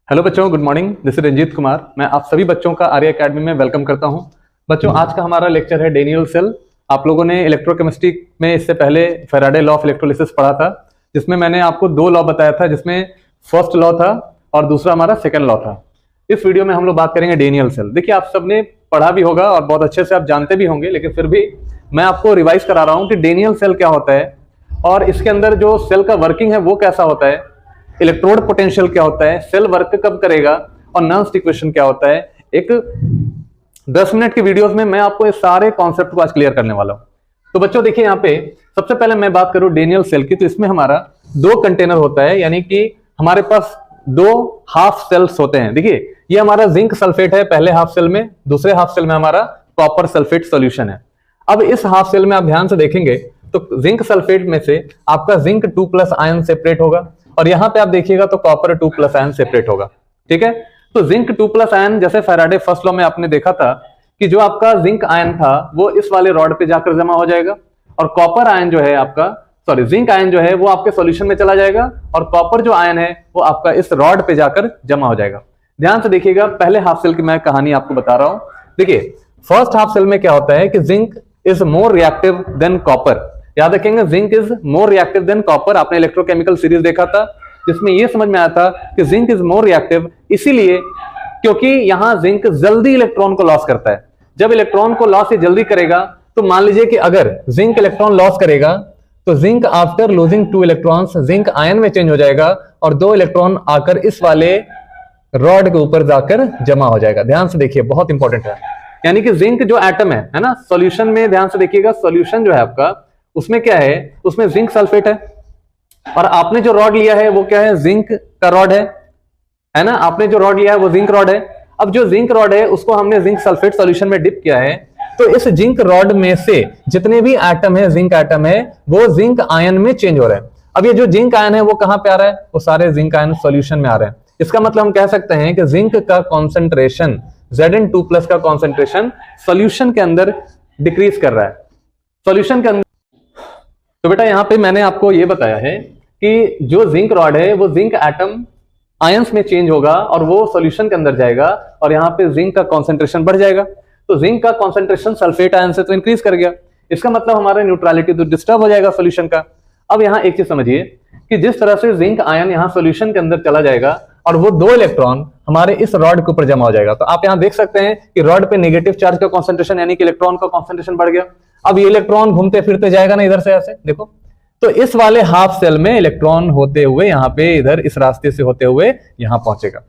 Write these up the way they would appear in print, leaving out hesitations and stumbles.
Hello बच्चों, good morning. This is Ranjeet Kumar. मैं आप सभी बच्चों का आर्य एकेडमी में वेलकम करता हूं। बच्चों, आज का हमारा लेक्चर है डेनियल सेल। आप लोगों ने इलेक्ट्रोकेमिस्ट्री में इससे पहले फैराडे लॉ ऑफ इलेक्ट्रोलिसिस पढ़ा था, जिसमें मैंने आपको दो लॉ बताया था, जिसमें फर्स्ट लॉ था और दूसरा हमारा सेकेंड लॉ था। इस वीडियो में हम लोग बात करेंगे डेनियल सेल। देखिए, आप सबने पढ़ा भी होगा और बहुत अच्छे से आप जानते भी होंगे, लेकिन फिर भी मैं आपको रिवाइज करा रहा हूँ कि डेनियल सेल क्या होता है और इसके अंदर जो सेल का वर्किंग है वो कैसा होता है, इलेक्ट्रोड पोटेंशियल क्या होता है, सेल वर्क कब करेगा और नॉन इक्वेशन क्या होता है। एक 10 मिनट की वीडियोस में मैं आपको इस सारे कॉन्सेप्ट को आज क्लियर करने वाला हूं। तो बच्चों देखिए, यहाँ पे सबसे पहले मैं बात करूं डेनियल सेल की, तो इसमें हमारा दो कंटेनर होता है, यानी कि हमारे पास दो हाफ सेल्स होते हैं। देखिए, ये हमारा जिंक सल्फेट है पहले हाफ सेल में, दूसरे हाफ सेल में हमारा कॉपर सल्फेट सॉल्यूशन है। अब इस हाफ सेल में आप ध्यान से देखेंगे तो जिंक सल्फेट में से आपका जिंक 2+ आयन सेपरेट होगा और यहां पे आप देखिएगा तो कॉपर 2+ आयन सेपरेट होगा। ठीक है, तो जिंक 2+ आयन, जैसे फैराडे फर्स्ट लॉ में आपने देखा था कि जो आपका जिंक आयन था वो इस वाले रॉड पे जाकर जमा हो जाएगा और कॉपर आयन जो है आपका, जिंक आयन जो है वो आपके सॉल्यूशन में चला जाएगा और कॉपर जो आयन है वो आपका इस रॉड पे जाकर जमा हो जाएगा। ध्यान से देखिएगा, पहले हाफ सेल की मैं कहानी आपको बता रहा हूं। देखिए, फर्स्ट हाफ सेल में क्या होता है कि zinc is more reactive than copper. याद रखेंगे, zinc is more reactive than copper. आपने इलेक्ट्रोकेमिकल सीरीज देखा था जिसमें यह समझ में आया था कि जिंक इज मोर रिएक्टिव, इसीलिए क्योंकि यहां जिंक जल्दी इलेक्ट्रॉन को लॉस करता है। जब इलेक्ट्रॉन को लॉस ये जल्दी करेगा तो मान लीजिए कि अगर जिंक इलेक्ट्रॉन लॉस करेगा तो zinc after losing 2 electrons zinc ion में चेंज हो जाएगा और 2 इलेक्ट्रॉन आकर इस वाले रॉड के ऊपर जाकर जमा हो जाएगा। ध्यान से देखिए, बहुत इंपॉर्टेंट है। यानी कि जिंक जो एटम है ना, सॉल्यूशन में ध्यान से देखिएगा, सॉल्यूशन जो है आपका उसमें क्या है, उसमें जिंक सल्फेट है और आपने जो रॉड लिया है वो क्या है, जिंक का रॉड है ना। आपने जो रॉड लिया है वो जिंक रॉड है। अब जो जिंक रॉड है उसको हमने जिंक सल्फेट सॉल्यूशन में डिप किया है, तो इस जिंक रॉड में से जितने भी एटम है, जिंक एटम है, वो जिंक आयन में चेंज हो रहे हैं। अब ये जो जिंक आयन है वो कहां पे आ रहा है, वो सारे जिंक आयन सॉल्यूशन में आ रहे हैं। इसका मतलब हम कह सकते हैं कि जिंक का कॉन्सेंट्रेशन, Zn2+ का कॉन्सेंट्रेशन सॉल्यूशन के अंदर डिक्रीज कर रहा है, सॉल्यूशन के अंदर। तो बेटा, यहां पे मैंने आपको यह बताया है कि जो जिंक रॉड है वो जिंक एटम आयंस में चेंज होगा और वो सॉल्यूशन के अंदर जाएगा और यहां पे जिंक का कॉन्सेंट्रेशन बढ़ जाएगा। तो जिंक का कॉन्सेंट्रेशन सल्फेट आयन से तो इंक्रीज कर गया, इसका मतलब हमारा न्यूट्रलिटी तो डिस्टर्ब हो जाएगा सॉल्यूशन का। अब यहां एक चीज समझिए कि जिस तरह से जिंक आयन यहां सॉल्यूशन के अंदर चला जाएगा और वो 2 इलेक्ट्रॉन हमारे इस रॉड के ऊपर जमा हो जाएगा, तो आप यहां देख सकते हैं कि रॉड पे नेगेटिव चार्ज का कॉन्सेंट्रेशन यानी कि इलेक्ट्रॉन का कॉन्सेंट्रेशन बढ़ गया। अब ये इलेक्ट्रॉन घूमते फिरते जाएगा ना इधर से, ऐसे देखो, तो इस वाले हाफ सेल में इलेक्ट्रॉन होते हुए यहां पे इधर इस रास्ते से होते हुए यहां पहुंचेगा।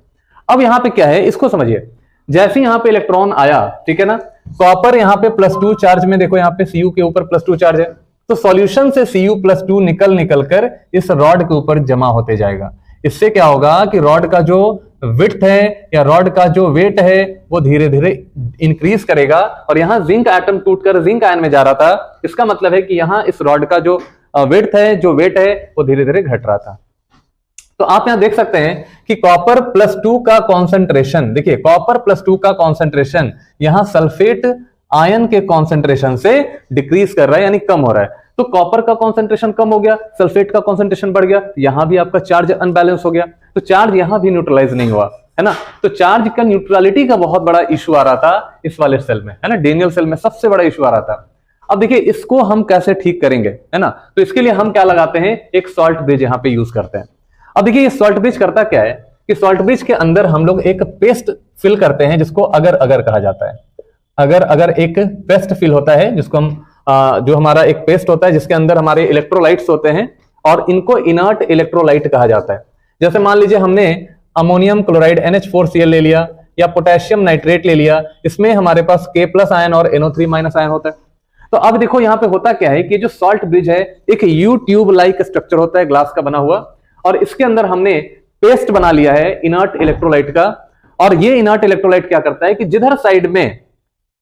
अब यहां पे क्या है, इसको समझिए। जैसे यहां पे इलेक्ट्रॉन आया, ठीक है ना, कॉपर यहां पे +2 चार्ज में, देखो यहां पे Cu के ऊपर +2 चार्ज है, तो सॉल्यूशन से Cu+2 निकल कर इस रॉड के ऊपर जमा होते जाएगा। इससे क्या होगा कि रॉड का जो विड्थ है या रॉड का जो वेट है वो धीरे धीरे इंक्रीज करेगा और यहां जिंक एटम टूटकर जिंक आयन में जा रहा था, इसका मतलब है कि यहां इस रॉड का जो विड्थ है, जो वेट है, वो धीरे धीरे घट रहा था। तो आप यहां देख सकते हैं कि कॉपर +2 का कॉन्सेंट्रेशन, देखिए कॉपर +2 का कॉन्सेंट्रेशन यहां सल्फेट आयन के कॉन्सेंट्रेशन से डिक्रीज कर रहा है, यानी कम हो रहा है। तो कॉपर का कॉन्सेंट्रेशन कम हो गया, सल्फेट का कॉन्सेंट्रेशन बढ़ गया, यहां भी आपका चार्ज अनबैलेंस हो गया, तो चार्ज यहां भी न्यूट्रलाइज नहीं हुआ, है ना। तो चार्ज का न्यूट्रलिटी का बहुत बड़ा इशू आ रहा था इस वाले सेल में, है ना, डेनियल सेल में सबसे बड़ा इशू आ रहा था। अब देखिए, इसको हम कैसे ठीक करेंगे, है ना। तो इसके लिए हम क्या लगाते हैं, एक सॉल्ट ब्रिज यहां पे यूज करते हैं। अब देखिए, ये सॉल्ट ब्रिज करता क्या है कि सॉल्ट ब्रिज के अंदर हम लोग एक पेस्ट फिल करते हैं जिसको अगर अगर कहा जाता है। अगर अगर एक पेस्ट फिल होता है जिसको हम जो हमारा एक पेस्ट होता है जिसके अंदर हमारे इलेक्ट्रोलाइट्स होते हैं और इनको इनर्ट इलेक्ट्रोलाइट कहा जाता है। जैसे मान लीजिए हमने अमोनियम क्लोराइड NH4Cl ले लिया या पोटेशियम नाइट्रेट ले लिया, इसमें हमारे पास K+ आयन और NO3- आयन होता है। तो अब देखो यहां पे होता क्या है कि जो सॉल्ट ब्रिज है एक यू ट्यूब लाइक स्ट्रक्चर होता है, ग्लास का बना हुआ, और इसके अंदर हमने पेस्ट बना लिया है इनर्ट इलेक्ट्रोलाइट का। और ये इनर्ट इलेक्ट्रोलाइट क्या करता है कि जिधर साइड में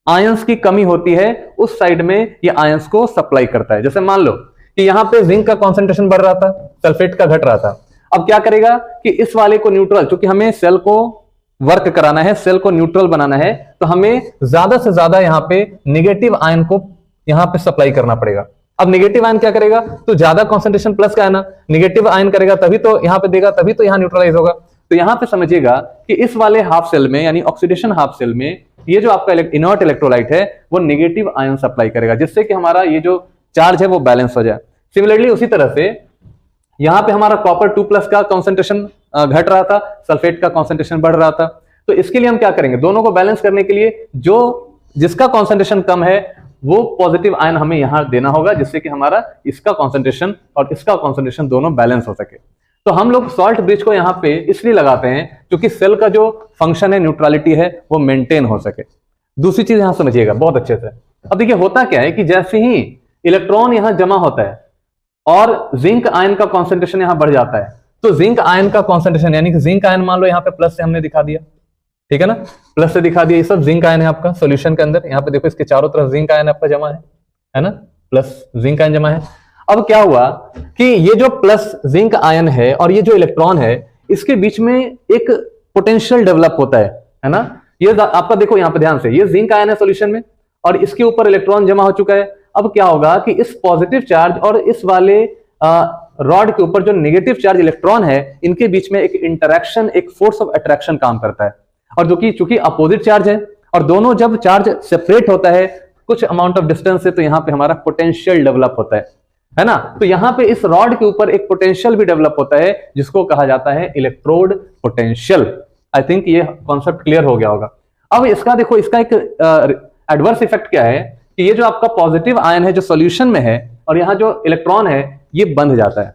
आयंस की कमी होती है उस साइड में ये आयंस को सप्लाई करता है। जैसे मान लो कि यहां पे जिंक का कॉन्सेंट्रेशन बढ़ रहा था, सल्फेट का घट रहा था। अब क्या करेगा कि इस वाले को न्यूट्रल, क्योंकि हमें सेल को वर्क कराना है, सेल को न्यूट्रल बनाना है, तो हमें ज्यादा से ज्यादा यहां पे नेगेटिव आयन को यहां पे सप्लाई करना पड़ेगा। अब नेगेटिव आयन क्या करेगा, तो ज्यादा कॉन्सेंट्रेशन प्लस का है ना, नेगेटिव आयन करेगा तभी तो यहां पे देगा, तभी तो यहां न्यूट्रलाइज होगा। तो यहाँ पे समझिएगा कि इस वाले हाफ सेल में यानी ऑक्सीडेशन हाफ सेल में ये जो आपका इनर्ट इलेक्ट्रोलाइट है वो नेगेटिव आयन सप्लाई करेगा, जिससे कि हमारा ये जो चार्ज है वो बैलेंस हो जाए। सिमिलरली उसी तरह से यहाँ पे हमारा कॉपर 2+ का कॉन्सेंट्रेशन घट रहा था, सल्फेट का कॉन्सेंट्रेशन बढ़ रहा था। तो इसके लिए हम क्या करेंगे, दोनों को बैलेंस करने के लिए जो जिसका कॉन्सेंट्रेशन कम है वो पॉजिटिव आयन हमें यहां देना होगा, जिससे कि हमारा इसका कॉन्सेंट्रेशन और इसका कॉन्सेंट्रेशन दोनों बैलेंस हो सके। तो हम लोग सॉल्ट ब्रिज को यहाँ पे इसलिए लगाते हैं क्योंकि सेल का जो फंक्शन है, न्यूट्रलिटी है, वो मेंटेन हो सके। दूसरी चीज यहां समझिएगा बहुत अच्छे से। अब देखिए होता क्या है कि जैसे ही इलेक्ट्रॉन यहां जमा होता है और जिंक आयन का कॉन्सेंट्रेशन यहां बढ़ जाता है, तो जिंक आयन का कॉन्सेंट्रेशन यानी कि जिंक आयन मान लो यहाँ पे प्लस से हमने दिखा दिया, ठीक है ना, प्लस से दिखा दिया, ये सब जिंक आयन है आपका सॉल्यूशन के अंदर। यहाँ पे देखो इसके चारों तरफ जिंक आयन आपका जमा है ना, प्लस जिंक आयन जमा है। अब क्या हुआ कि ये जो प्लस जिंक आयन है और ये जो इलेक्ट्रॉन है, इसके बीच में एक पोटेंशियल डेवलप होता है ना। ये आपका देखो यहाँ पे ध्यान से, ये जिंक आयन है सॉल्यूशन में और इसके ऊपर इलेक्ट्रॉन जमा हो चुका है। अब क्या होगा कि इस पॉजिटिव चार्ज और इस वाले रॉड के ऊपर जो नेगेटिव चार्ज इलेक्ट्रॉन है, इनके बीच में एक इंटरेक्शन, एक फोर्स ऑफ अट्रैक्शन काम करता है। और जो कि चूंकि अपोजिट चार्ज है और दोनों जब चार्ज सेपरेट होता है कुछ अमाउंट ऑफ डिस्टेंस से, तो यहां पे हमारा पोटेंशियल डेवलप होता है ना। तो यहां पे इस रॉड के ऊपर एक पोटेंशियल भी डेवलप होता है जिसको कहा जाता है इलेक्ट्रोड पोटेंशियल। आई थिंक ये कॉन्सेप्ट क्लियर हो गया होगा। अब इसका देखो, इसका एक एडवर्स इफेक्ट क्या है कि ये जो आपका पॉजिटिव आयन है जो सॉल्यूशन में है और यहाँ जो इलेक्ट्रॉन है ये बंध जाता है।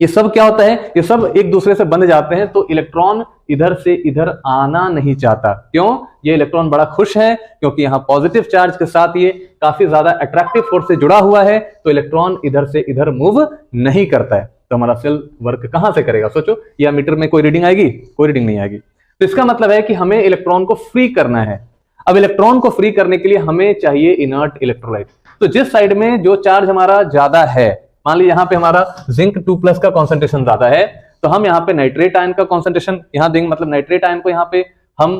ये सब क्या होता है, ये सब एक दूसरे से बंध जाते हैं, तो इलेक्ट्रॉन इधर से इधर आना नहीं चाहता। क्यों? ये इलेक्ट्रॉन बड़ा खुश है क्योंकि यहाँ पॉजिटिव चार्ज के साथ ये काफी ज्यादा अट्रैक्टिव फोर्स से जुड़ा हुआ है, तो इलेक्ट्रॉन इधर से इधर मूव नहीं करता है। तो हमारा सेल वर्क कहां से करेगा, सोचो। या मीटर में कोई रीडिंग आएगी? कोई रीडिंग नहीं आएगी। तो इसका मतलब है कि हमें इलेक्ट्रॉन को फ्री करना है। अब इलेक्ट्रॉन को फ्री करने के लिए हमें चाहिए इनर्ट इलेक्ट्रोलाइट। तो जिस साइड में जो चार्ज हमारा ज्यादा है, मान लीजिए यहाँ पे हमारा जिंक 2+ का कॉन्सेंट्रेशन ज्यादा है, तो हम यहाँ पे नाइट्रेट आयन का कॉन्सेंट्रेशन यहाँ देंगे, मतलब नाइट्रेट आयन को यहाँ पे हम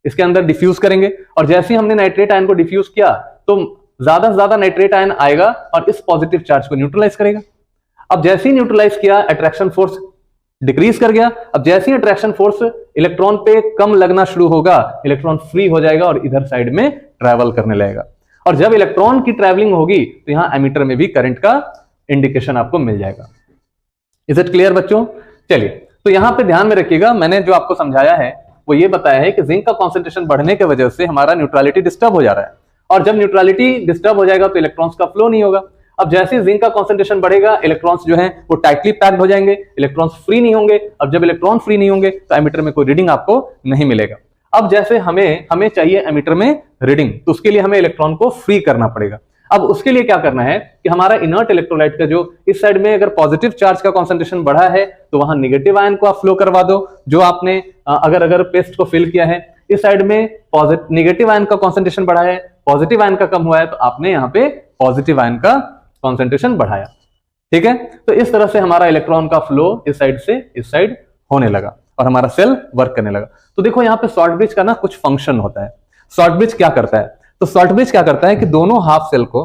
इसके अंदर डिफ्यूज करेंगे। और जैसे ही हमने नाइट्रेट आयन को डिफ्यूज किया तो ज्यादा से ज्यादा नाइट्रेट आयन आएगा और इस पॉजिटिव चार्ज को न्यूट्रलाइज करेगा। अब जैसे ही न्यूट्रलाइज किया, अट्रैक्शन फोर्स डिक्रीज कर गया। अब जैसे ही अट्रैक्शन फोर्स इलेक्ट्रॉन पे कम लगना शुरू होगा, इलेक्ट्रॉन फ्री हो जाएगा और इधर साइड में ट्रैवल करने लगेगा। और जब इलेक्ट्रॉन की ट्रैवलिंग होगी तो यहां एमीटर में भी करंट का इंडिकेशन आपको मिल जाएगा। इज इट क्लियर बच्चों? चलिए, तो यहां पे ध्यान में रखिएगा, मैंने जो आपको समझाया है वो ये बताया है कि जिंक का कॉन्सेंट्रेशन बढ़ने की वजह से हमारा न्यूट्रलिटी डिस्टर्ब हो जा रहा है, और जब न्यूट्रलिटी डिस्टर्ब हो जाएगा तो इलेक्ट्रॉन्स का फ्लो नहीं होगा। अब जैसे जिंक का कॉन्सेंट्रेशन बढ़ेगा, इलेक्ट्रॉन्स जो हैं वो टाइटली पैक्ड हो जाएंगे, इलेक्ट्रॉन्स फ्री नहीं होंगे। अब जब इलेक्ट्रॉन फ्री नहीं होंगे तो एमीटर में कोई रीडिंग आपको नहीं मिलेगा। अब जैसे हमें चाहिए एमीटर में रीडिंग, तो उसके लिए हमें इलेक्ट्रॉन को फ्री करना पड़ेगा। अब उसके लिए क्या करना है कि हमारा इनर्ट इलेक्ट्रोलाइट का जो इस साइड में अगर पॉजिटिव चार्ज का कॉन्सेंट्रेशन बढ़ा है तो वहां नेगेटिव आयन को आप फ्लो करवा दो। जो आपने अगर पेस्ट को फिल किया है, इस साइड में नेगेटिव आयन का कॉन्सेंट्रेशन बढ़ा है, पॉजिटिव आयन का कम हुआ है, तो आपने यहाँ पे पॉजिटिव आयन का कॉन्सेंट्रेशन बढ़ाया। ठीक है, तो इस तरह से हमारा इलेक्ट्रॉन का फ्लो इस साइड से इस साइड होने लगा और हमारा सेल वर्क करने लगा। तो देखो यहाँ पे शॉर्ट ब्रिज का ना कुछ फंक्शन होता है। शॉर्ट ब्रिज क्या करता है? तो शॉर्ट ब्रिज क्या करता है कि दोनों हाफ सेल को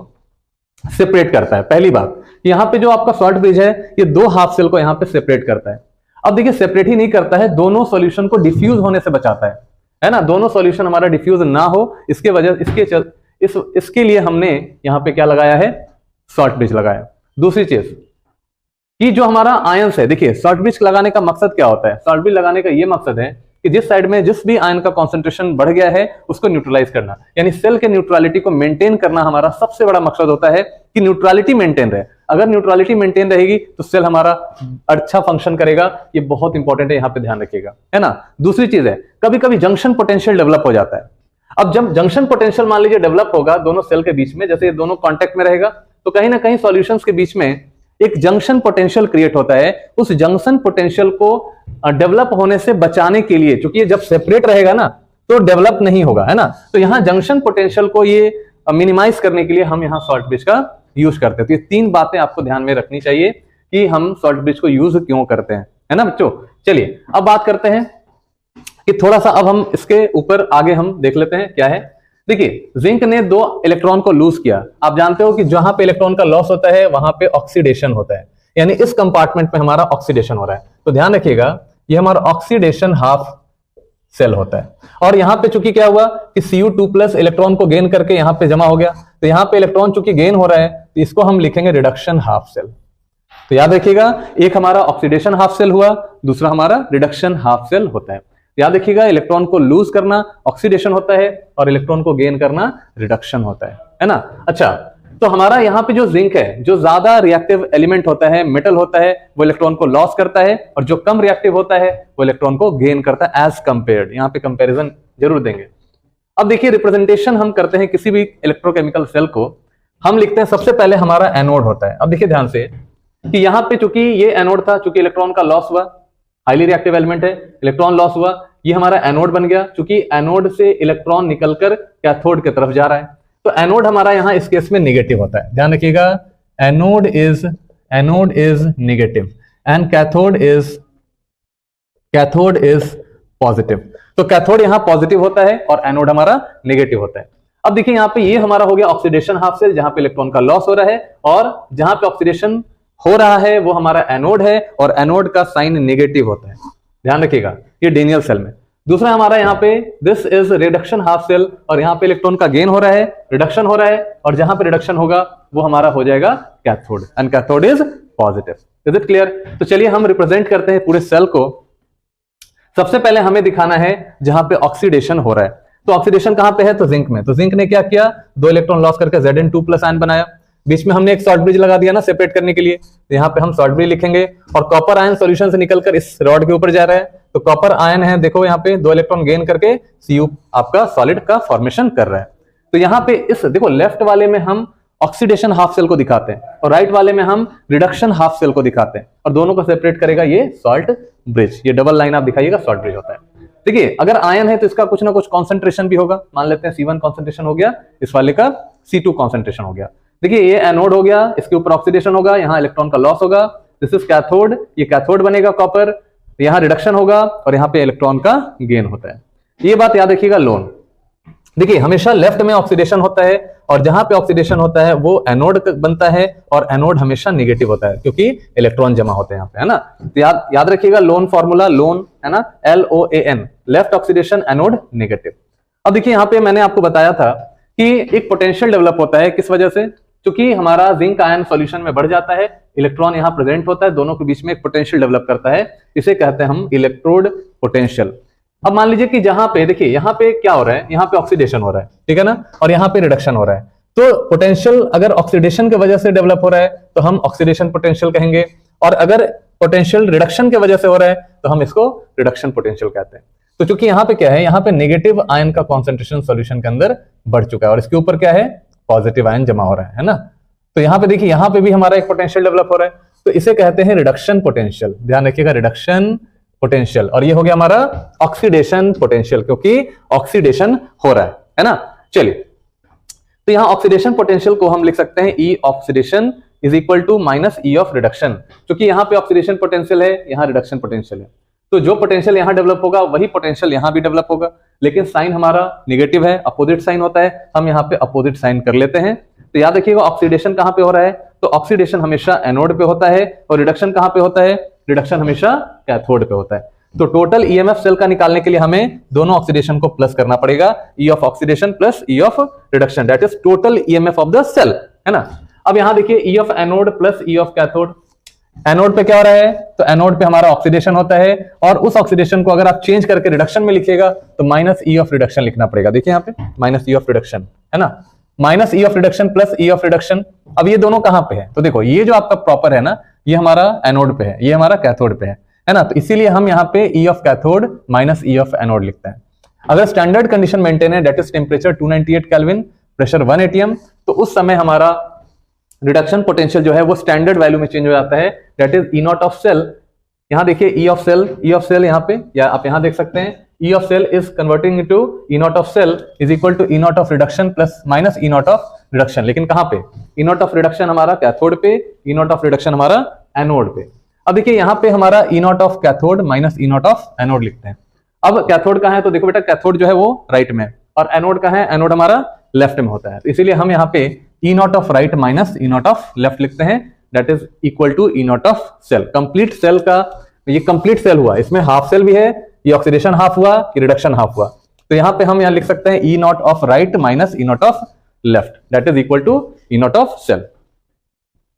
सेपरेट करता है। पहली बात, यहाँ पे जो आपका शॉर्ट ब्रिज है ये दो हाफ सेल को यहाँ पे सेपरेट करता है। अब देखिए, सेपरेट ही नहीं करता है, दोनों सॉल्यूशन को डिफ्यूज होने से बचाता है ना। दोनों सॉल्यूशन हमारा डिफ्यूज ना हो, इसके वजह इसके लिए हमने यहाँ पे क्या लगाया है? शॉर्ट ब्रिज लगाया। दूसरी चीज कि जो हमारा आयंस है, देखिए शॉर्ट ब्रिज लगाने का मकसद क्या होता है? शॉर्ट ब्रिज लगाने का ये मकसद है कि जिस साइड में जिस भी आयन का कॉन्सेंट्रेशन बढ़ गया है उसको न्यूट्रलाइज करना, यानी सेल के न्यूट्रलिटी को मेंटेन करना हमारा सबसे बड़ा मकसद होता है कि न्यूट्रलिटी मेंटेन रहे। अगर न्यूट्रलिटी मेंटेन रहेगी तो सेल हमारा अच्छा फंक्शन करेगा। ये बहुत इंपॉर्टेंट है, यहाँ पे ध्यान रखिएगा, है ना। दूसरी चीज है, कभी कभी जंक्शन पोटेंशियल डेवलप हो जाता है। अब जब जंक्शन पोटेंशियल मान लीजिए डेवलप होगा दोनों सेल के बीच में, जैसे दोनों कॉन्टेक्ट में रहेगा, तो कहीं ना कहीं सॉल्यूशंस के बीच में एक जंक्शन पोटेंशियल क्रिएट होता है। उस जंक्शन पोटेंशियल को डेवलप होने से बचाने के लिए, क्योंकि ये जब सेपरेट रहेगा ना तो डेवलप नहीं होगा, है ना। तो यहाँ जंक्शन पोटेंशियल को ये मिनिमाइज करने के लिए हम यहाँ शॉर्ट ब्रिज का यूज करते हैं। तो ये तीन बातें आपको ध्यान में रखनी चाहिए कि हम शॉर्ट ब्रिज को यूज क्यों करते हैं, है ना बच्चों। चलिए अब बात करते हैं कि थोड़ा सा अब हम इसके ऊपर आगे हम देख लेते हैं क्या है। देखिए, जिंक ने दो इलेक्ट्रॉन को लूज किया। आप जानते हो कि जहां पे इलेक्ट्रॉन का लॉस होता है वहां पे ऑक्सीडेशन होता है, यानी इस कंपार्टमेंट में हमारा ऑक्सीडेशन हो रहा है। तो ध्यान रखिएगा, ये हमारा ऑक्सीडेशन हाफ सेल होता है। और यहाँ पे चूंकि क्या हुआ कि Cu2+ इलेक्ट्रॉन को गेन करके यहाँ पे जमा हो गया, तो यहाँ पे इलेक्ट्रॉन चूंकि गेन हो रहा है तो इसको हम लिखेंगे रिडक्शन हाफ सेल। तो याद रखिएगा, एक हमारा ऑक्सीडेशन हाफ सेल हुआ, दूसरा हमारा रिडक्शन हाफ सेल होता है। याद रखिएगा, इलेक्ट्रॉन को लूज करना ऑक्सीडेशन होता है और इलेक्ट्रॉन को गेन करना रिडक्शन होता है ना। अच्छा, तो हमारा यहाँ पे जो जिंक है, जो ज्यादा रिएक्टिव एलिमेंट होता है, मेटल होता है, वो इलेक्ट्रॉन को लॉस करता है, और जो कम रिएक्टिव होता है वो इलेक्ट्रॉन को गेन करता है एज कंपेयर्ड। यहाँ पे कंपेरिजन जरूर देंगे। अब देखिए, रिप्रेजेंटेशन हम करते हैं किसी भी इलेक्ट्रोकेमिकल सेल को, हम लिखते हैं सबसे पहले हमारा एनोड होता है। अब देखिए ध्यान से कि यहाँ पे चूंकि ये एनोड था, चूंकि इलेक्ट्रॉन का लॉस हुआ, हाईली रिएक्टिव एलिमेंट है, इलेक्ट्रॉन लॉस हुआ, ये हमारा एनोड बन गया। चूंकि एनोड से इलेक्ट्रॉन निकलकर कैथोड की तरफ जा रहा है, तो एनोड हमारा यहाँ इस केस में नेगेटिव होता है। ध्यान रखिएगा, anode is negative and cathode is positive. तो कैथोड यहाँ पॉजिटिव होता है और एनोड हमारा नेगेटिव होता है। अब देखिए यहाँ पे ये हमारा हो गया ऑक्सीडेशन हाफ सेल, जहां पे इलेक्ट्रॉन का लॉस हो रहा है, और जहां पे ऑक्सीडेशन हो रहा है वो हमारा एनोड है, और एनोड का साइन नेगेटिव होता है। ध्यान रखिएगा, ये डेनियल सेल में। दूसरा हमारा यहाँ पे this is reduction half cell, और यहाँ पे इलेक्ट्रॉन का गेन हो रहा है, रिडक्शन हो रहा है, और जहां पे रिडक्शन होगा वो हमारा हो जाएगा cathode, and cathode is positive. Is it clear? तो चलिए हम रिप्रेजेंट करते हैं पूरे सेल को। सबसे पहले हमें दिखाना है जहां पे ऑक्सीडेशन हो रहा है। तो ऑक्सीडेशन कहां पे है? तो जिंक में। तो जिंक ने क्या किया, 2 इलेक्ट्रॉन लॉस करके Zn2+ आयन बनाया। बीच में हमने एक शॉर्ट ब्रिज लगा दिया ना सेपरेट करने के लिए, तो यहाँ पे हम शॉर्ट ब्रिज लिखेंगे, और कॉपर आयन सॉल्यूशन से निकलकर इस रॉड के ऊपर जा रहा है। तो कॉपर आयन है, देखो यहाँ पे 2 इलेक्ट्रॉन गेन करके Cu आपका सॉलिड का फॉर्मेशन कर रहा है। तो यहाँ पे इस देखो लेफ्ट वाले में हम ऑक्सीडेशन हाफ सेल को दिखाते हैं, और राइट वाले में हम रिडक्शन हाफ सेल को दिखाते हैं, और दोनों को सेपरेट करेगा ये सॉल्ट ब्रिज। ये डबल लाइन आप दिखाइएगा, सॉल्ट ब्रिज होता है। देखिए, अगर आयन है तो इसका कुछ ना कुछ कॉन्सेंट्रेशन भी होगा। मान लेते हैं C1 कॉन्सेंट्रेशन हो गया, इस वाले का C2 कॉन्सेंट्रेशन हो गया। देखिए, ये एनोड हो गया, इसके ऊपर ऑक्सीडेशन होगा, यहाँ इलेक्ट्रॉन का लॉस होगा, दिस इज कैथोड, ये कैथोड बनेगा कॉपर, यहाँ रिडक्शन होगा, और यहाँ पे इलेक्ट्रॉन का गेन होता है। ये बात याद रखिएगा। लोन देखिए, हमेशा लेफ्ट में ऑक्सीडेशन होता है, और जहां पे ऑक्सीडेशन होता है वो एनोड बनता है, और एनोड हमेशा नेगेटिव होता है क्योंकि इलेक्ट्रॉन जमा होते हैं यहाँ पे, है ना। तो याद रखिएगा लोन फॉर्मूला, लोन है ना, LOAN, left oxidation, anode negative. अब देखिए यहाँ पे मैंने आपको बताया था कि एक पोटेंशियल डेवलप होता है, किस वजह से? क्योंकि हमारा जिंक आयन सॉल्यूशन में बढ़ जाता है, इलेक्ट्रॉन यहाँ प्रेजेंट होता है, दोनों के बीच में एक पोटेंशियल डेवलप करता है, इसे कहते हैं हम इलेक्ट्रोड पोटेंशियल। अब मान लीजिए कि जहां पे देखिए, यहाँ पे क्या हो रहा है, यहाँ पे ऑक्सीडेशन हो रहा है, ठीक है ना, और यहाँ पे रिडक्शन हो रहा है। तो पोटेंशियल अगर ऑक्सीडेशन की वजह से डेवलप हो रहा है तो हम ऑक्सीडेशन पोटेंशियल कहेंगे, और अगर पोटेंशियल रिडक्शन की वजह से हो रहा है तो हम इसको रिडक्शन पोटेंशियल कहते हैं। तो चूंकि यहाँ पे क्या है, यहाँ पे नेगेटिव आयन का कॉन्सेंट्रेशन सॉल्यूशन के अंदर बढ़ चुका है, और इसके ऊपर क्या है, पॉजिटिव आयन जमा हो रहा है ना। तो यहाँ पे देखिए, यहाँ पे भी हमारा एक पोटेंशियल डेवलप हो रहा है, तो इसे कहते हैं रिडक्शन पोटेंशियल। ध्यान रखिएगा, रिडक्शन पोटेंशियल। और ये हो गया हमारा ऑक्सीडेशन पोटेंशियल, क्योंकि ऑक्सीडेशन हो रहा है ना। चलिए, तो यहाँ ऑक्सीडेशन पोटेंशियल को हम लिख सकते हैं E oxidation is equal to minus E of reduction. क्योंकि यहाँ पे ऑक्सीडेशन पोटेंशियल है, यहाँ रिडक्शन पोटेंशियल है, तो जो पोटेंशियल यहाँ डेवलप होगा वही पोटेंशियल यहाँ भी डेवलप होगा, लेकिन साइन हमारा नेगेटिव है, अपोजिट साइन होता है, हम यहाँ पे अपोजिट साइन कर लेते हैं। तो याद रखिएगा, ऑक्सीडेशन कहाँ पे हो रहा है, तो ऑक्सीडेशन हमेशा एनोड पे होता है, और रिडक्शन कहाँ पे होता है, रिडक्शन हमेशा कैथोड पे होता है। तो टोटल ईएमएफ सेल का निकालने के लिए हमें दोनों ऑक्सीडेशन को प्लस करना पड़ेगा, E of oxidation plus E of reduction, that is total EMF of the cell, है ना। अब यहां देखिए, E of anode plus E of cathode. Anode पे क्या हो रहा है, तो एनोड पे हमारा ऑक्सीडेशन होता है, और उस ऑक्सीडेशन को अगर आप चेंज करके रिडक्शन में लिखिएगा तो माइनस E ऑफ रिडक्शन लिखना पड़ेगा। देखिए यहाँ पे माइनस E ऑफ रिडक्शन, है ना, minus E of reduction plus E of reduction. अब ये दोनों कहां पे है, तो देखो ये जो आपका प्रॉपर है ना, ये हमारा एनोड पे है, ये हमारा कैथोड पे है ना। तो इसीलिए हम यहाँ पे E of cathode minus E of anode लिखते हैं। अगर स्टैंडर्ड कंडीशन मेंटेन है, that is temperature 298 kelvin, pressure 1 atm, तो उस समय हमारा रिडक्शन पोटेंशियल जो है वो स्टैंडर्ड वैल्यू में चेंज हो जाता है, that is E not of cell. यहाँ देखिए E ऑफ सेल यहाँ पे, या आप यहाँ देख सकते हैं, E of cell is converting into E not of cell is equal to E not of reduction plus minus E not of reduction. लेकिन कहाँ पे, E नॉट ऑफ रिडक्शन हमारा कैथोड पे, E नॉट ऑफ रिडक्शन हमारा anode पे। अब देखिए यहाँ पे हमारा E not of cathode minus E not of anode लिखते हैं। अब कैथोड कहाँ है, तो देखो बेटा, कैथोड जो है वो राइट में, और एनोड कहाँ है, एनोड हमारा लेफ्ट में होता है। तो इसीलिए हम यहाँ पे E not of right minus E not of left लिखते हैं, that is equal to E not of cell. Complete cell का ये कंप्लीट सेल हुआ, इसमें हाफ सेल भी है, ये ऑक्सीडेशन हाफ हुआ, ये रिडक्शन हाफ हुआ। तो यहाँ पे हम यहाँ लिख सकते हैं E naught of right minus E naught of left, that is equal to E naught of cell.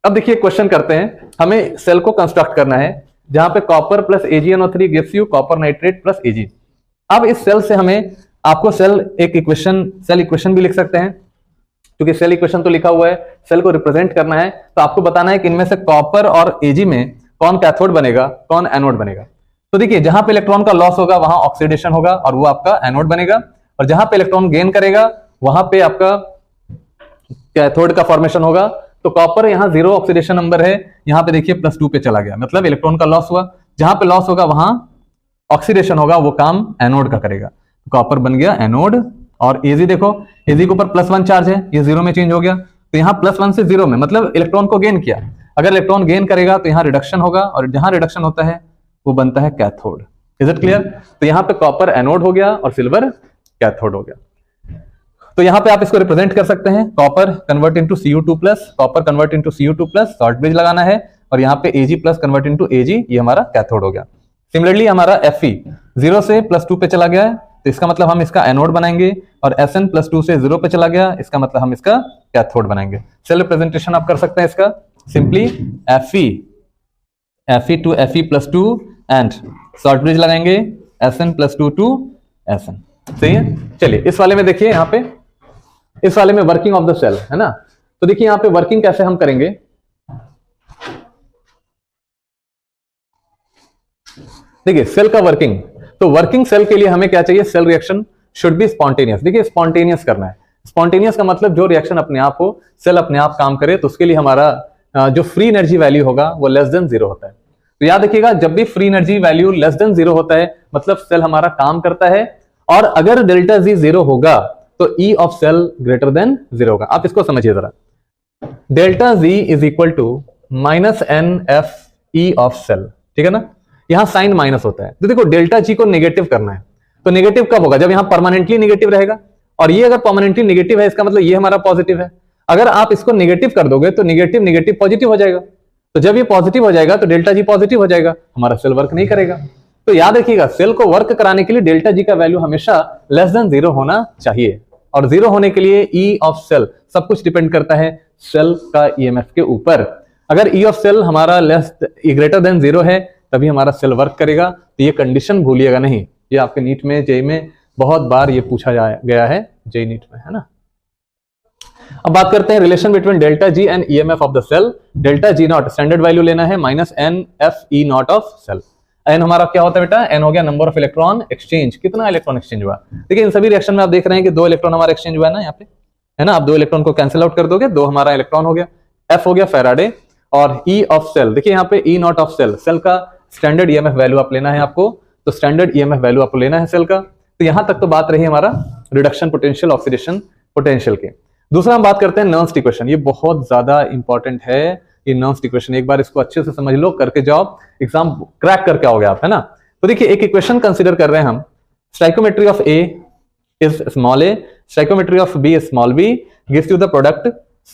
अब देखिए क्वेश्चन करते हैं, हमें सेल को कंस्ट्रक्ट करना है जहां पे copper plus AgNO3 gives you copper nitrate plus Ag। अब इस सेल से हमें आपको सेल इक्वेशन भी लिख सकते हैं, क्योंकि सेल इक्वेशन तो लिखा हुआ है, सेल को रिप्रेजेंट करना है तो आपको बताना है कि इनमें से कॉपर और Ag में कौन कैथोड बनेगा, कौन एनोड बनेगा। तो देखिए जहां पे इलेक्ट्रॉन का लॉस होगा वहां ऑक्सीडेशन होगा और वो आपका एनोड बनेगा, और जहां पे इलेक्ट्रॉन गेन करेगा वहां पे आपका कैथोड का फॉर्मेशन होगा। तो कॉपर यहाँ 0 ऑक्सीडेशन नंबर है, यहाँ पे देखिए +2 पे चला गया, मतलब इलेक्ट्रॉन का लॉस हुआ। जहां पे लॉस होगा वहां ऑक्सीडेशन होगा, वो काम एनोड का करेगा। तो कॉपर बन गया एनोड, और Ag देखो, Ag के ऊपर +1 चार्ज है, ये 0 में चेंज हो गया, तो यहाँ +1 से 0 में मतलब इलेक्ट्रॉन को गेन किया। अगर इलेक्ट्रॉन गेन करेगा तो यहाँ रिडक्शन होगा, और जहां रिडक्शन होता है वो बनता है कैथोड। Is it clear? तो यहाँ पे कॉपर एनोड हो गया और सिल्वर कैथोड हो गया। तो यहाँ पे आप इसको रिप्रेजेंट कर सकते हैं, copper convert into Cu2+, copper convert into Cu2+, short bridge लगाना है, और यहाँ पे Ag+ कन्वर्ट इनटू Ag, ये हमारा कैथोड हो गया। सिमिलरली हमारा Fe 0 से +2 पे चला गया है, तो इसका मतलब हम इसका एनोड बनाएंगे, और Sn +2 से 0 पे चला गया, इसका मतलब हम इसका कैथोड बनाएंगे। सेल रिप्रेजेंटेशन आप कर सकते हैं इसका simply Fe to Fe+2 and short bridge लगाएंगे Sn+2 to Sn। सही है? चलिए इस वाले में देखिए, यहाँ पे इस वाले में वर्किंग ऑफ द सेल है ना। तो देखिए यहाँ पे वर्किंग कैसे हम करेंगे, देखिए सेल का वर्किंग। तो वर्किंग सेल के लिए हमें क्या चाहिए, cell reaction should be spontaneous. देखिए स्पॉन्टेनियस करना है, स्पॉन्टेनियस का मतलब जो रिएक्शन अपने आप हो, सेल अपने आप काम करे, तो उसके लिए हमारा जो फ्री एनर्जी वैल्यू होगा वो <0 होता है। तो याद रखिएगा, जब भी फ्री एनर्जी वैल्यू <0 होता है मतलब सेल हमारा काम करता है, और अगर ΔG 0 होगा तो E ऑफ सेल >0 होगा। आप इसको समझिए जरा, ΔG is equal to -NFE of cell, ठीक है ना। यहां साइन माइनस होता है, तो देखो ΔG को नेगेटिव करना है, तो नेगेटिव कब होगा, जब यहां परमानेंटली नेगेटिव रहेगा, और ये अगर परमानेंटली नेगेटिव है इसका मतलब ये हमारा पॉजिटिव है। अगर आप इसको नेगेटिव कर दोगे तो नेगेटिव नेगेटिव पॉजिटिव हो जाएगा, तो जब ये पॉजिटिव हो जाएगा तो ΔG पॉजिटिव हो जाएगा, हमारा सेल वर्क नहीं करेगा। तो याद रखिएगा, सेल को वर्क कराने के लिए ΔG का वैल्यू हमेशा <0 होना चाहिए, और 0 होने के लिए E ऑफ सेल, सब कुछ डिपेंड करता है सेल का EMF के ऊपर। अगर E ऑफ सेल हमारा >0 है तभी हमारा सेल वर्क करेगा। तो ये कंडीशन भूलिएगा नहीं, ये आपके नीट में, जेई में बहुत बार ये पूछा गया है, जेई नीट में, है ना। अब बात करते हैं relation between ΔG and EMF of the cell. ΔG0 standard value लेना है -NFE0 ऑफ सेल। एन हमारा क्या होता है बेटा, एन हो गया नंबर ऑफ इलेक्ट्रॉन एक्सचेंज, कितना इलेक्ट्रॉन एक्सचेंज हुआ। देखिए इन सभी रिएक्शन में आप देख रहे हैं कि 2 इलेक्ट्रॉन हमारा एक्सचेंज हुआ है ना, यहाँ पे है ना। आप 2 इलेक्ट्रॉन को कैंसिल आउट कर दोगे, 2 हमारा इलेक्ट्रॉन हो गया। F हो गया फैराडे, और E ऑफ सेल, देखिए यहाँ पे E not of cell, cell का स्टैंडर्ड EMF वैल्यू आप लेना है आपको, तो स्टैंडर्ड EMF वैल्यू आपको लेना है सेल का। तो यहां तक तो बात रही हमारा रिडक्शन पोटेंशियल, ऑक्सीडेशन पोटेंशियल के। दूसरा हम बात करते हैं नर्न्स्ट इक्वेशन, ये बहुत ज्यादा इंपॉर्टेंट है ये नर्न्स्ट इक्वेशन, एक बार इसको अच्छे से समझ लो, करके जाओ, एग्जाम क्रैक करके आओगे आप, है ना। तो देखिए एक इक्वेशन कंसीडर कर रहे हैं हम, stoichiometry of A is small a, stoichiometry of B is small b, gives you the product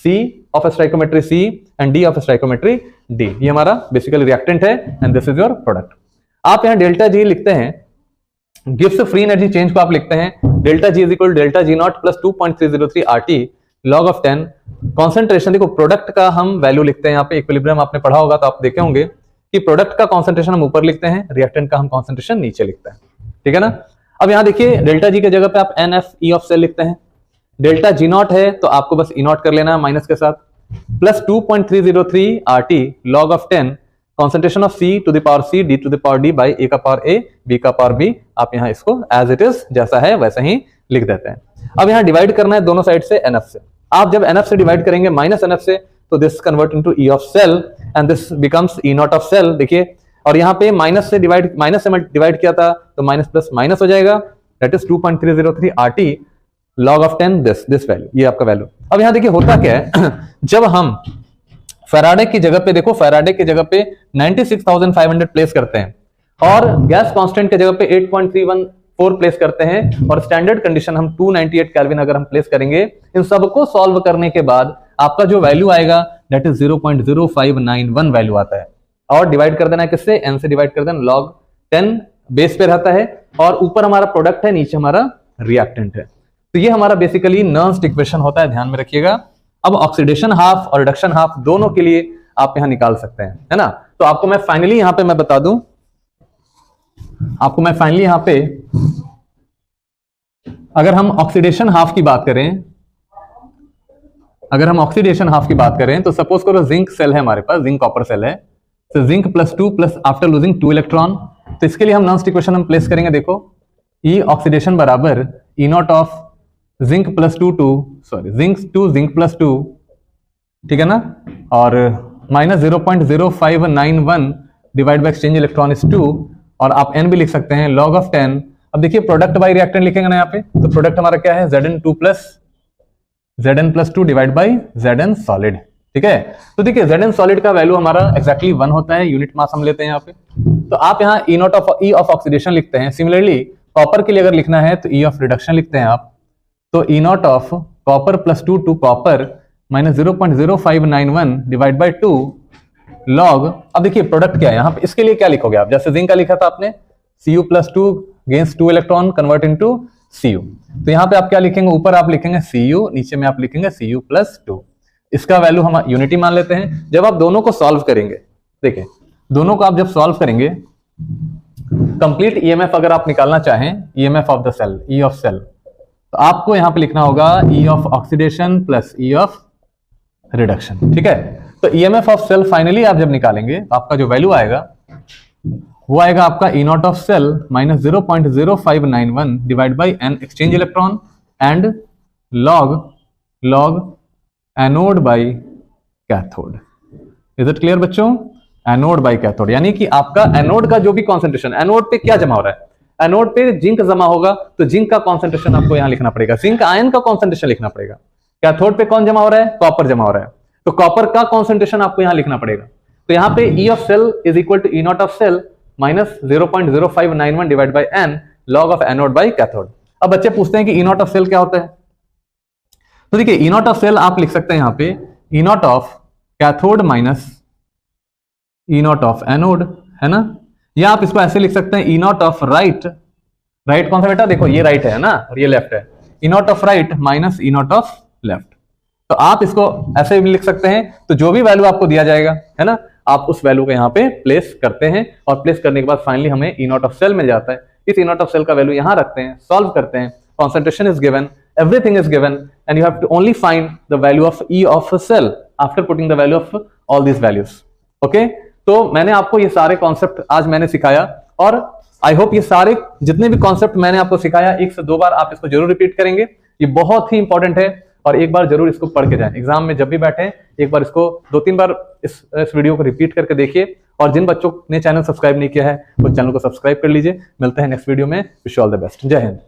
C of stoichiometry C and D of stoichiometry D। ये हमारा बेसिकली रिएक्टेंट है and this is your product. आप यहाँ ΔG लिखते हैं, gives free energy change को आप लिखते हैं ΔG is equal ΔG0 plus 2.303 RT log of 10। Concentration, देखो प्रोडक्ट का हम वैल्यू लिखते हैं यहाँ पे, इक्विलिब्रियम आपने पढ़ा होगा तो आप देखे होंगे कि प्रोडक्ट का कॉन्सेंट्रेशन हम ऊपर लिखते हैं, रिएक्टेंट का हम कॉन्सेंट्रेशन नीचे लिखते हैं, ठीक है ना। अब यहाँ देखिए ΔG के जगह पे आप NFE ऑफ सेल लिखते हैं, ΔG0 है तो आपको बस E0 कर लेना है माइनस के साथ, plus 2.303 RT log of 10 concentration of C to the power C D to the power D by A का पावर A B का पावर B। आप यहाँ इसको एज इट इज जैसा है वैसा ही लिख देते हैं। अब यहाँ डिवाइड करना है दोनों साइड से NF से। आप जब NF से डिवाइड करेंगे माइनस NF से, तो this convert into E of cell and this becomes E not of cell. देखिए, और यहाँ पे माइनस से डिवाइड किया था तो माइनस प्लस माइनस हो जाएगा, that is 2.303 RT log of 10 this value, ये आपका वैल्यू। अब यहाँ देखिए होता क्या है जब हम फैराडे की जगह पे, देखो फैराडे की जगह पे 96,500 प्लेस करते हैं और गैस कांस्टेंट की जगह पे 8.314 प्लेस करते हैं और स्टैंडर्ड कंडीशन हम 298 केल्विन अगर हम प्लेस करेंगे, इन सबको सॉल्व करने के बाद आपका जो वैल्यू आएगा दैट इज 0.0591 वैल्यू आता है। और डिवाइड कर देना है किससे, n से डिवाइड कर देना, log 10 बेस पे रहता है और ऊपर हमारा प्रोडक्ट है, नीचे हमारा रिएक्टेंट है। तो ये हमारा बेसिकली नर्न्स्ट इक्वेशन होता है, ध्यान में रखिएगा। अब ऑक्सीडेशन हाफ और रिडक्शन हाफ दोनों के लिए आप यहां निकाल सकते हैं, है ना। तो आपको मैं फाइनली यहां पे मैं बता दूं, आपको मैं फाइनली यहां पे अगर हम ऑक्सीडेशन हाफ की बात करें, अगर हम ऑक्सीडेशन हाफ की बात करें तो सपोज करो जिंक सेल है हमारे पास, जिंक कॉपर सेल है, तो zinc +2 plus after losing 2 electron. तो इसके लिए हम नॉन इक्वेशन हम प्लेस करेंगे, देखो ई ऑक्सीडेशन बराबर E naught of zinc +2 to sorry zinc to zinc +2, ठीक है ना, और minus 0.0591 divide by exchange electron is 2, और आप n भी लिख सकते हैं log of 10। अब देखिए प्रोडक्ट बाई रिएक्टेंट लिखेंगे ना यहाँ पे, तो प्रोडक्ट हमारा क्या है, Zn+2 divide by Zn solid, ठीक है। तो देखिए Zn सॉलिड का वैल्यू हमारा एक्जैक्टली 1 होता है, यूनिट मास हम लेते हैं यहाँ पे। तो आप यहाँ E naught of E of oxidation लिखते हैं। सिमिलरली कॉपर के लिए अगर लिखना है तो ई ऑफ रिडक्शन लिखते हैं आप, तो E naught of copper +2 to copper minus 0.0591 divide by 2 log. अब देखिए प्रोडक्ट क्या है यहाँ पे, इसके लिए क्या लिखोगे आप, जैसे जिंक का लिखा था आपने Cu+2 gains 2 electron convert into Cu, तो यहाँ पे आप क्या लिखेंगे, ऊपर आप लिखेंगे Cu, नीचे में आप लिखेंगे Cu+2। इसका वैल्यू हम यूनिटी मान लेते हैं। जब आप दोनों को सॉल्व करेंगे, देखिए दोनों को आप जब सॉल्व करेंगे, कंप्लीट ईएमएफ अगर आप निकालना चाहें, EMF of the cell, E of cell, तो आपको यहां पे लिखना होगा E of oxidation plus E of reduction, ठीक है। तो ईएमएफ ऑफ सेल फाइनली आप जब निकालेंगे तो आपका जो वैल्यू आएगा वो आएगा आपका E naught of cell minus 0.0591 divide by n exchange electron and log anode by cathode. Is it clear बच्चों, एनोड बाई कैथोड, यानी कि आपका एनोड का जो भी कॉन्सेंट्रेशन, एनोड पे क्या जमा हो रहा है, एनोड पे जिंक जमा होगा, तो जिंक का कॉन्सेंट्रेशन आपको यहां लिखना पड़ेगा, जिंक आयन का कॉन्सेंट्रेशन लिखना पड़ेगा। कैथोड पे कौन जमा हो रहा है, कॉपर जमा हो रहा है, तो कॉपर का कॉन्सेंट्रेशन आपको यहां लिखना पड़ेगा। तो यहां पे E of cell is equal to E naught of cell minus 0.0591 divide by N log of anode by cathode. अब बच्चे पूछते हैं कि ई नॉट ऑफ सेल क्या होता है, तो देखिए ई नॉट ऑफ सेल आप लिख सकते हैं यहां पे E naught of cathode minus E naught of anode, है ना, या आप इसको ऐसे लिख सकते हैं E naught of right, right कौन सा बेटा, देखो ये राइट है ना और ये लेफ्ट है, E naught of right minus E naught of left. तो आप इसको ऐसे भी लिख सकते हैं, तो जो भी वैल्यू आपको दिया जाएगा, है ना, आप उस वैल्यू को यहाँ पे प्लेस करते हैं और प्लेस करने के बाद फाइनली हमें ई नॉट ऑफ सेल मिल जाता है। इस ई नॉट ऑफ सेल का वैल्यू यहाँ रखते हैं, सॉल्व करते हैं, concentration is given, everything is given and you have to only find the value of E of a cell after putting the value of all these values. Okay? तो मैंने आपको ये सारे कॉन्सेप्ट आज मैंने सिखाया और आई होप ये सारे जितने भी कॉन्सेप्ट मैंने आपको सिखाया 1 से 2 बार आप इसको जरूर रिपीट करेंगे। ये बहुत ही इंपॉर्टेंट है और एक बार जरूर इसको पढ़ के जाएं। एग्जाम में जब भी बैठे एक बार इसको 2-3 बार इस वीडियो को रिपीट करके देखिए और जिन बच्चों ने चैनल सब्सक्राइब नहीं किया है वो चैनल को सब्सक्राइब कर लीजिए। मिलते हैं नेक्स्ट वीडियो में। Wish you all the best. जय हिंद।